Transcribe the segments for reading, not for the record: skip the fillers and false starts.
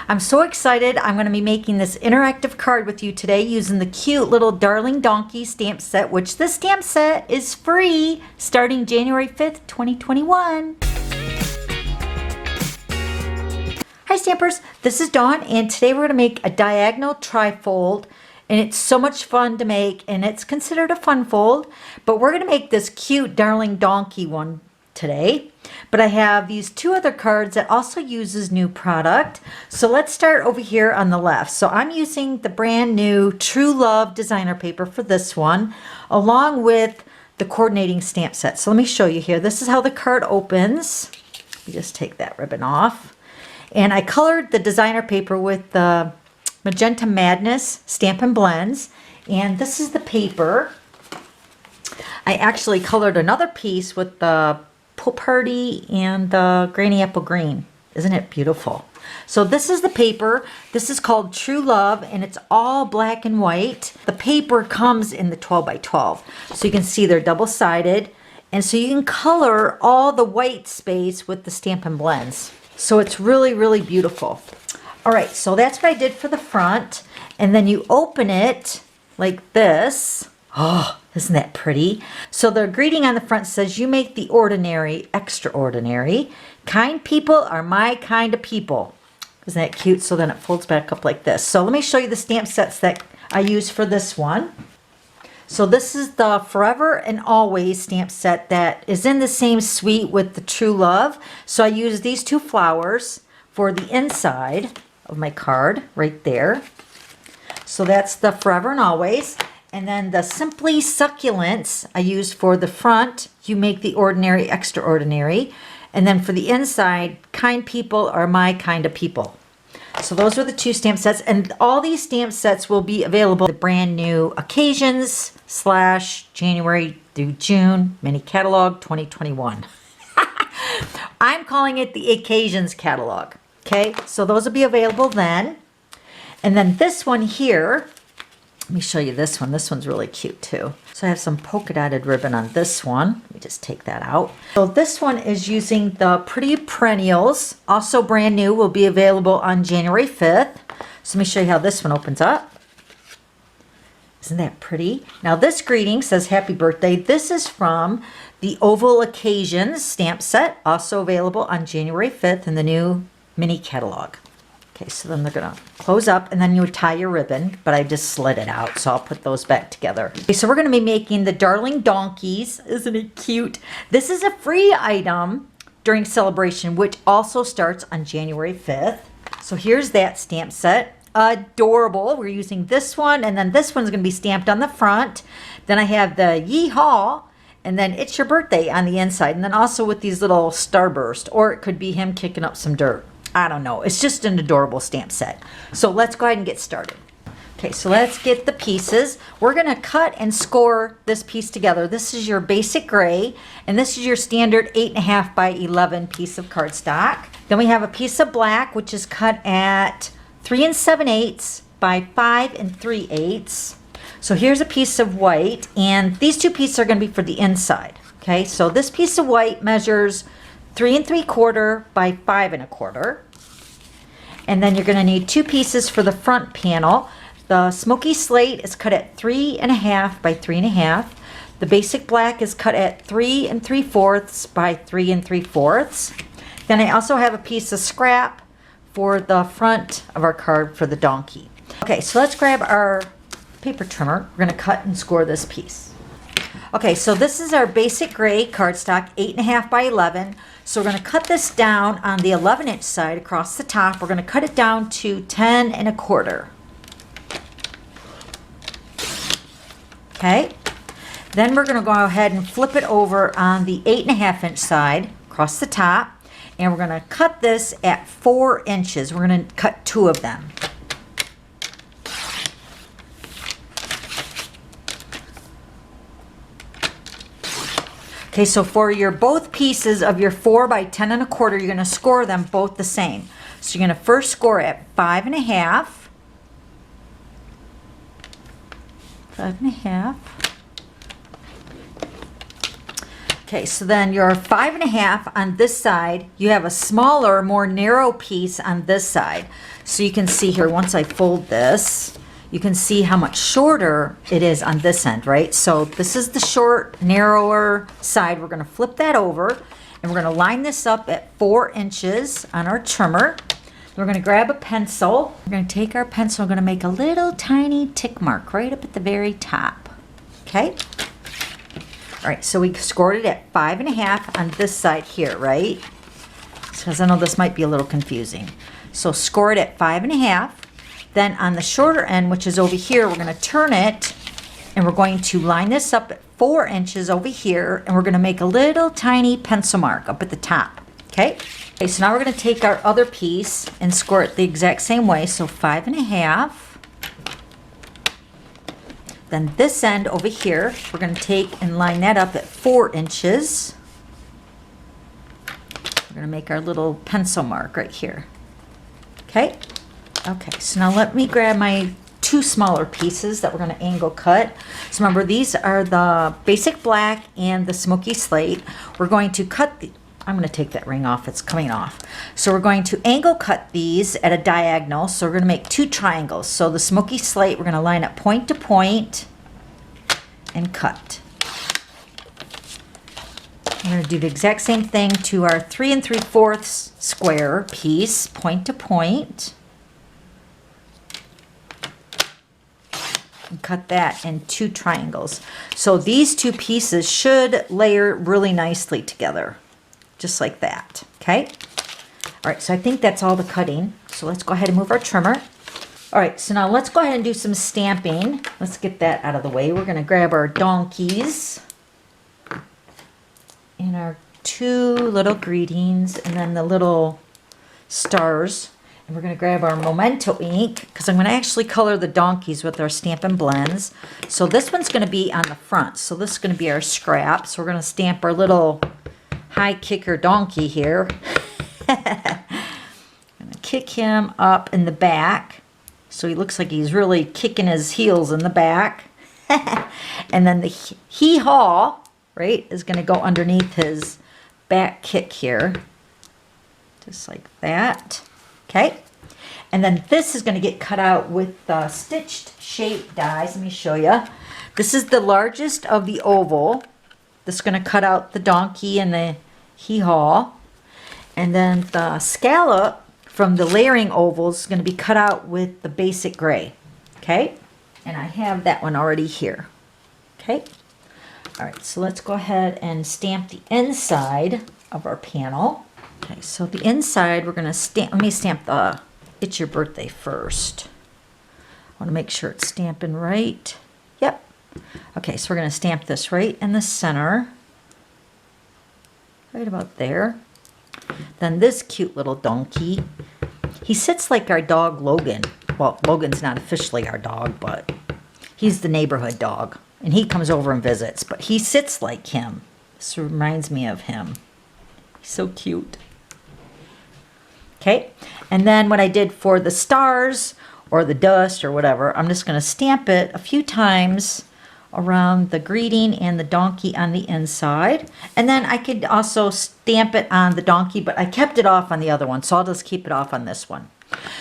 I'm so excited. I'm going to be making this interactive card with you today using the cute little Darling Donkey stamp set, which this stamp set is free starting January 5th, 2021. Hi Stampers, this is Dawn, and today we're going to make a diagonal trifold, and it's so much fun to make, and it's considered a fun fold, but we're going to make this cute Darling Donkey one today. But I have these two other cards that also uses new product. So let's start over here on the left. So I'm using the brand new True Love designer paper for this one, along with the coordinating stamp set. So let me show you here. This is how the card opens. Let me just take that ribbon off. And I colored the designer paper with the Magenta Madness Stampin' Blends. And this is the paper. I actually colored another piece with the Pool Party and the Granny Apple Green. Isn't it beautiful? So this is the paper. This is called True Love, and it's all black and white. The paper comes in the 12 by 12. So you can see they're double-sided. And so you can color all the white space with the Stampin' Blends. So it's really, really beautiful. All right, so that's what I did for the front. And then you open it like this. Oh, isn't that pretty? So the greeting on the front says, "You make the ordinary extraordinary. Kind people are my kind of people." Isn't that cute? So then it folds back up like this. So let me show you the stamp sets that I use for this one. So this is the Forever and Always stamp set that is in the same suite with the True Love. So I use these two flowers for the inside of my card right there. So that's the Forever and Always. And then the Simply Succulents I use for the front. You make the ordinary extraordinary. And then for the inside, kind people are my kind of people. So those are the two stamp sets. And all these stamp sets will be available in the brand new Occasions / January through June mini catalog 2021. I'm calling it the Occasions catalog. Okay, so those will be available then. And then this one here, let me show you this one. This one's really cute too. So I have some polka dotted ribbon on this one. Let me just take that out. So this one is using the Pretty Perennials, also brand new, will be available on January 5th. So let me show you how this one opens up. Isn't that pretty? Now this greeting says happy birthday. This is from the Oval Occasions stamp set, also available on January 5th in the new mini catalog. Okay, so then they're gonna close up and then you would tie your ribbon, but I just slid it out, so I'll put those back together. Okay, so we're gonna be making the Darling Donkeys. Isn't it cute? This is a free item during Sale-a-Bration, which also starts on January 5th. So here's that stamp set. Adorable. We're using this one, and then this one's gonna be stamped on the front. Then I have the Yeehaw, and then It's Your Birthday on the inside, and then also with these little starburst, or it could be him kicking up some dirt. I don't know. It's just an adorable stamp set. So let's go ahead and get started. Okay, so let's get the pieces. We're going to cut and score this piece together. This is your basic gray, and this is your standard 8.5 by 11 piece of cardstock. Then we have a piece of black, which is cut at 3 7/8 by 5 3/8. So here's a piece of white, and these two pieces are going to be for the inside. Okay, so this piece of white measures 3 3/4 by 5 1/4. And then you're going to need two pieces for the front panel. The Smoky Slate is cut at 3 1/2 by 3 1/2. The basic black is cut at 3 3/4 by 3 3/4. Then I also have a piece of scrap for the front of our card for the donkey. Okay, so let's grab our paper trimmer. We're going to cut and score this piece. Okay, so this is our basic gray cardstock, 8.5 by 11. So we're going to cut this down on the 11-inch side across the top. We're going to cut it down to 10 1/4. Okay, then we're going to go ahead and flip it over on the 8.5-inch side across the top, and we're going to cut this at 4 inches. We're going to cut two of them. Okay, so for your both pieces of your 4 by 10 1/4, you're going to score them both the same. So you're going to first score at 5 1/2, 5 1/2. Okay, so then your 5.5 on this side, you have a smaller, more narrow piece on this side. So you can see here, once I fold this, you can see how much shorter it is on this end, right? So this is the short, narrower side. We're gonna flip that over and we're gonna line this up at 4 inches on our trimmer. We're gonna grab a pencil. We're gonna take our pencil, we're gonna make a little tiny tick mark right up at the very top, okay? All right, so we scored it at 5.5 on this side here, right? Because I know this might be a little confusing. So score it at 5.5. Then on the shorter end, which is over here, we're going to turn it and we're going to line this up at 4 inches over here, and we're going to make a little tiny pencil mark up at the top. Okay? Okay, so now we're going to take our other piece and score it the exact same way. So 5.5. Then this end over here, we're going to take and line that up at 4 inches. We're going to make our little pencil mark right here. Okay? Okay, so now let me grab my 2 smaller pieces that we're going to angle cut. So remember, these are the basic black and the smoky slate. We're going to cut the... I'm going to take that ring off. It's coming off. So we're going to angle cut these at a diagonal. So we're going to make 2 triangles. So the smoky slate, we're going to line up point to point and cut. I'm going to do the exact same thing to our 3 3/4 square piece, point to point. And cut that in 2 triangles. So these 2 pieces should layer really nicely together. Just like that, okay? All right, so I think that's all the cutting. So let's go ahead and move our trimmer. All right, so now let's go ahead and do some stamping. Let's get that out of the way. We're gonna grab our donkeys and our 2 little greetings and then the little stars. And we're gonna grab our Memento ink because I'm gonna actually color the donkeys with our Stampin' Blends. So this one's gonna be on the front. So this is gonna be our scrap. So we're gonna stamp our little high kicker donkey here. I'm gonna kick him up in the back so he looks like he's really kicking his heels in the back. And then the hee-haw, right, is gonna go underneath his back kick here. Just like that. Okay. And then this is gonna get cut out with stitched shape dies. Let me show you. This is the largest of the oval. This is gonna cut out the donkey and the hee-haw. And then the scallop from the layering ovals is going to be cut out with the basic gray. Okay? And I have that one already here. Okay? All right, so let's go ahead and stamp the inside of our panel. Okay, so the inside we're going to stamp, let me stamp the It's Your Birthday first. I want to make sure it's stamping right. Yep. Okay, so we're going to stamp this right in the center. Right about there. Then this cute little donkey. He sits like our dog Logan. Well, Logan's not officially our dog, but he's the neighborhood dog. And he comes over and visits, but he sits like him. This reminds me of him. He's so cute. Okay, and then what I did for the stars or the dust or whatever, I'm just going to stamp it a few times around the greeting and the donkey on the inside. And then I could also stamp it on the donkey, but I kept it off on the other one, so I'll just keep it off on this one.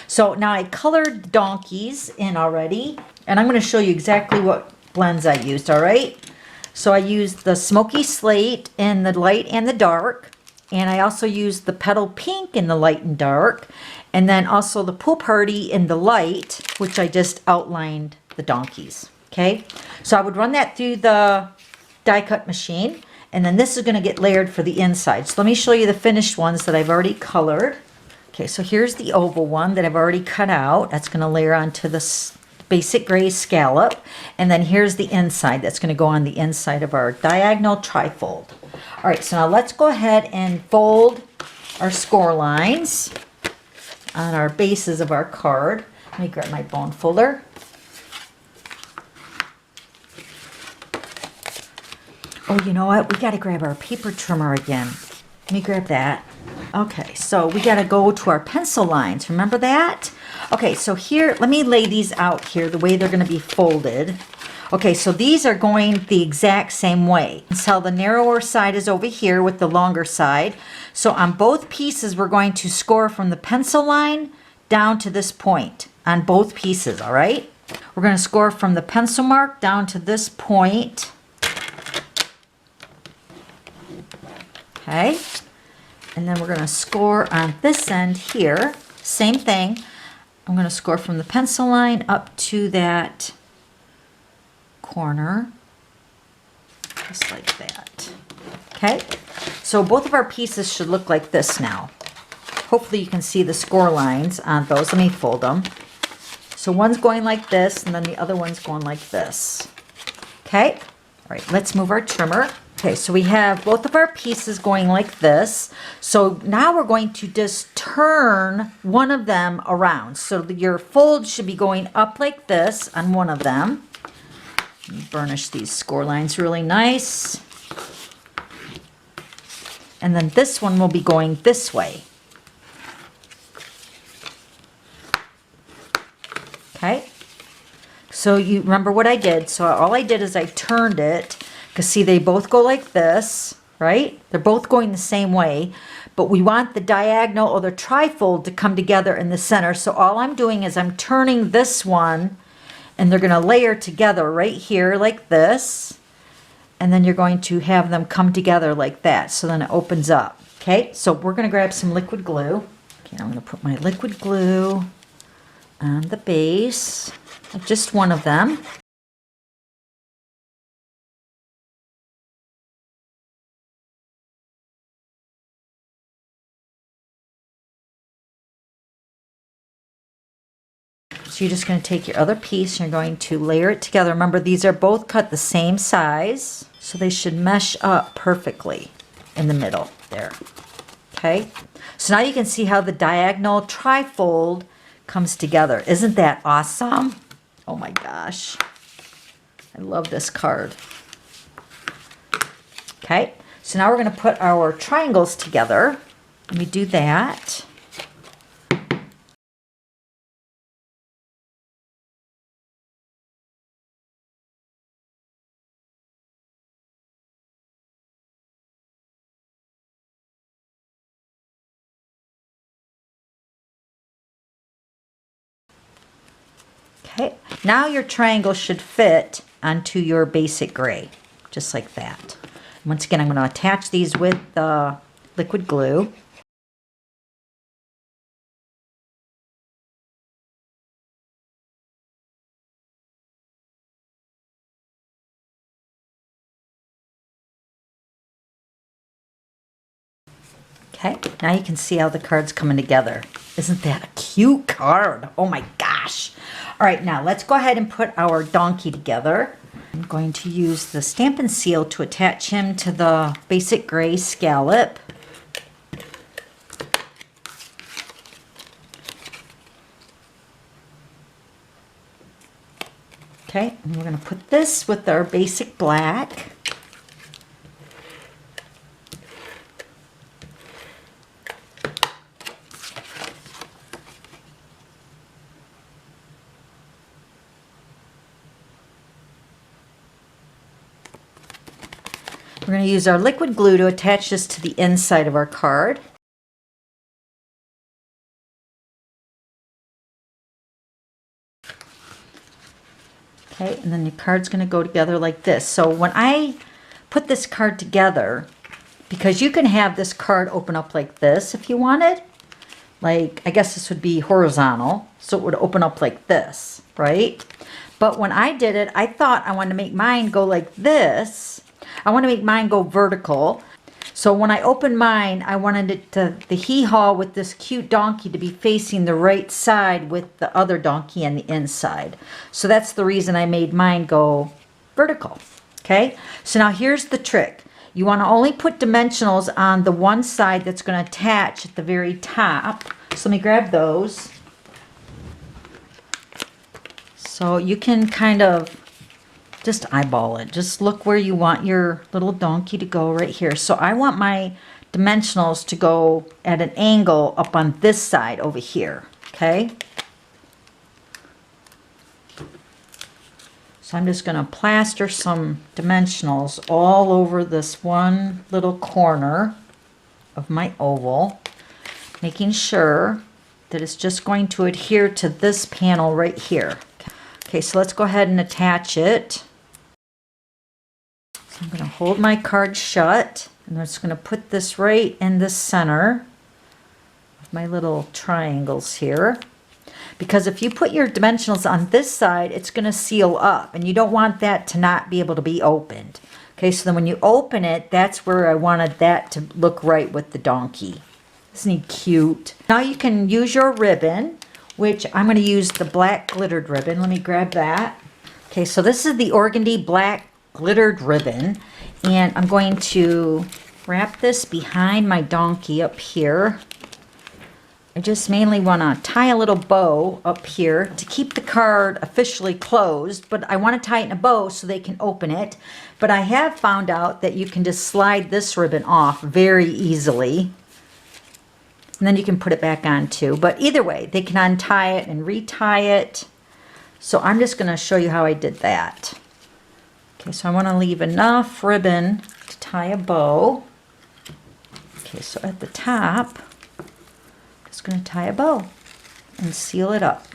So now I colored donkeys in already, and I'm going to show you exactly what blends I used, all right? So I used the smoky slate in the light and the dark, and I also used the petal pink in the light and dark, and then also the pool party in the light, which I just outlined the donkeys. Okay, so I would run that through the die cut machine, and then this is going to get layered for the inside. So let me show you the finished ones that I've already colored. Okay, so here's the oval one that I've already cut out. That's going to layer onto the basic gray scallop, and then here's the inside that's going to go on the inside of our diagonal trifold. All right, so now let's go ahead and fold our score lines on our bases of our card. Let me grab my bone folder. Oh, you know what? We got to grab our paper trimmer again. Let me grab that. Okay, so we got to go to our pencil lines. Remember that? Okay, so here, let me lay these out here the way they're going to be folded. Okay, so these are going the exact same way. So the narrower side is over here with the longer side. So on both pieces, we're going to score from the pencil line down to this point on both pieces, all right? We're going to score from the pencil mark down to this point. Okay, and then we're going to score on this end here. Same thing. I'm going to score from the pencil line up to that corner, just like that. Okay, so both of our pieces should look like this now. Hopefully you can see the score lines on those. Let me fold them. So one's going like this, and then the other one's going like this. Okay, all right, let's move our trimmer. Okay, so we have both of our pieces going like this. So now we're going to just turn one of them around. So your fold should be going up like this on one of them. Burnish these score lines really nice. And then this one will be going this way. Okay, so you remember what I did. So all I did is I turned it, because see, they both go like this, right? They're both going the same way, but we want the diagonal or the trifold to come together in the center. So all I'm doing is I'm turning this one, and they're going to layer together right here like this, and then you're going to have them come together like that. So then it opens up. Okay, so we're going to grab some liquid glue. Okay, I'm going to put my liquid glue on the base of just one of them. So you're just going to take your other piece and you're going to layer it together. Remember, these are both cut the same size, so they should mesh up perfectly in the middle there. Okay, so now you can see how the diagonal trifold comes together. Isn't that awesome? Oh my gosh, I love this card. Okay, so now we're going to put our triangles together. Let me do that. Okay, now your triangle should fit onto your basic gray, just like that. Once again, I'm going to attach these with the liquid glue. Okay, now you can see how the card's coming together. Isn't that a cute card? Oh my gosh. All right, now let's go ahead and put our donkey together. I'm going to use the Stampin' Seal to attach him to the basic gray scallop. Okay, and we're going to put this with our basic black. We're going to use our liquid glue to attach this to the inside of our card. Okay, and then the card's going to go together like this. So when I put this card together, because you can have this card open up like this if you wanted, like I guess this would be horizontal, so it would open up like this, right? But when I did it, I thought I wanted to make mine go like this. I want to make mine go vertical. So when I opened mine, I wanted it to, the hee-haw with this cute donkey to be facing the right side with the other donkey on the inside. So that's the reason I made mine go vertical. Okay, so now here's the trick. You want to only put dimensionals on the one side that's going to attach at the very top. So let me grab those. So you can kind of just eyeball it. Just look where you want your little donkey to go right here. So I want my dimensionals to go at an angle up on this side over here. Okay. So I'm just going to plaster some dimensionals all over this one little corner of my oval, making sure that it's just going to adhere to this panel right here. Okay, so let's go ahead and attach it. So I'm going to hold my card shut, and I'm just going to put this right in the center of my little triangles here. Because if you put your dimensionals on this side, it's going to seal up, and you don't want that to not be able to be opened. Okay, so then when you open it, that's where I wanted that to look right with the donkey. Isn't he cute? Now you can use your ribbon, which I'm going to use the black glittered ribbon. Let me grab that. Okay, so this is the organdy black glittered ribbon, and I'm going to wrap this behind my donkey up here. I just mainly want to tie a little bow up here to keep the card officially closed, but I want to tie it in a bow so they can open it. But I have found out that you can just slide this ribbon off very easily, and then you can put it back on too. But either way, they can untie it and retie it. So I'm just going to show you how I did that. Okay, so I want to leave enough ribbon to tie a bow. Okay, so at the top, just going to tie a bow and seal it up.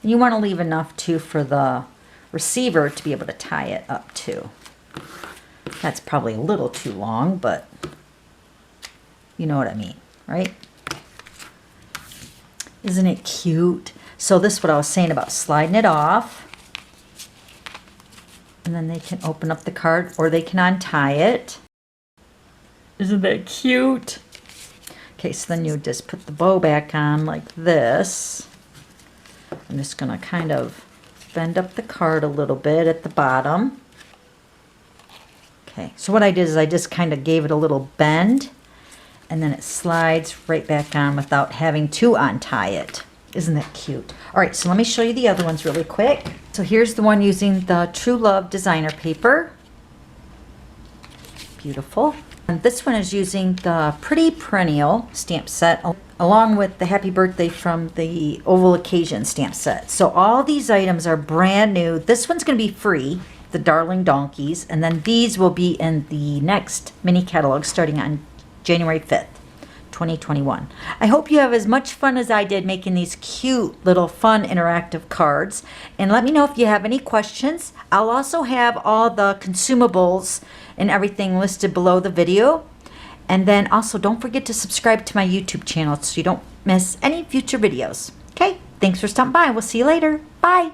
And you want to leave enough too for the receiver to be able to tie it up too. That's probably a little too long, but you know what I mean, right? Isn't it cute? So this is what I was saying about sliding it off. And then they can open up the card or they can untie it. Isn't that cute? Okay, so then you just put the bow back on like this. I'm just going to kind of bend up the card a little bit at the bottom. Okay, so what I did is I just kind of gave it a little bend, and then it slides right back on without having to untie it. Isn't that cute? All right, so let me show you the other ones really quick. So here's the one using the True Love designer paper. Beautiful. And this one is using the Pretty Perennial stamp set along with the Happy Birthday from the Oval Occasion stamp set. So all these items are brand new. This one's going to be free, the Darling Donkeys, and then these will be in the next mini catalog starting on January 5th, 2021. I hope you have as much fun as I did making these cute little fun interactive cards. And let me know if you have any questions. I'll also have all the consumables and everything listed below the video. And then also don't forget to subscribe to my YouTube channel so you don't miss any future videos. Okay, thanks for stopping by. We'll see you later. Bye.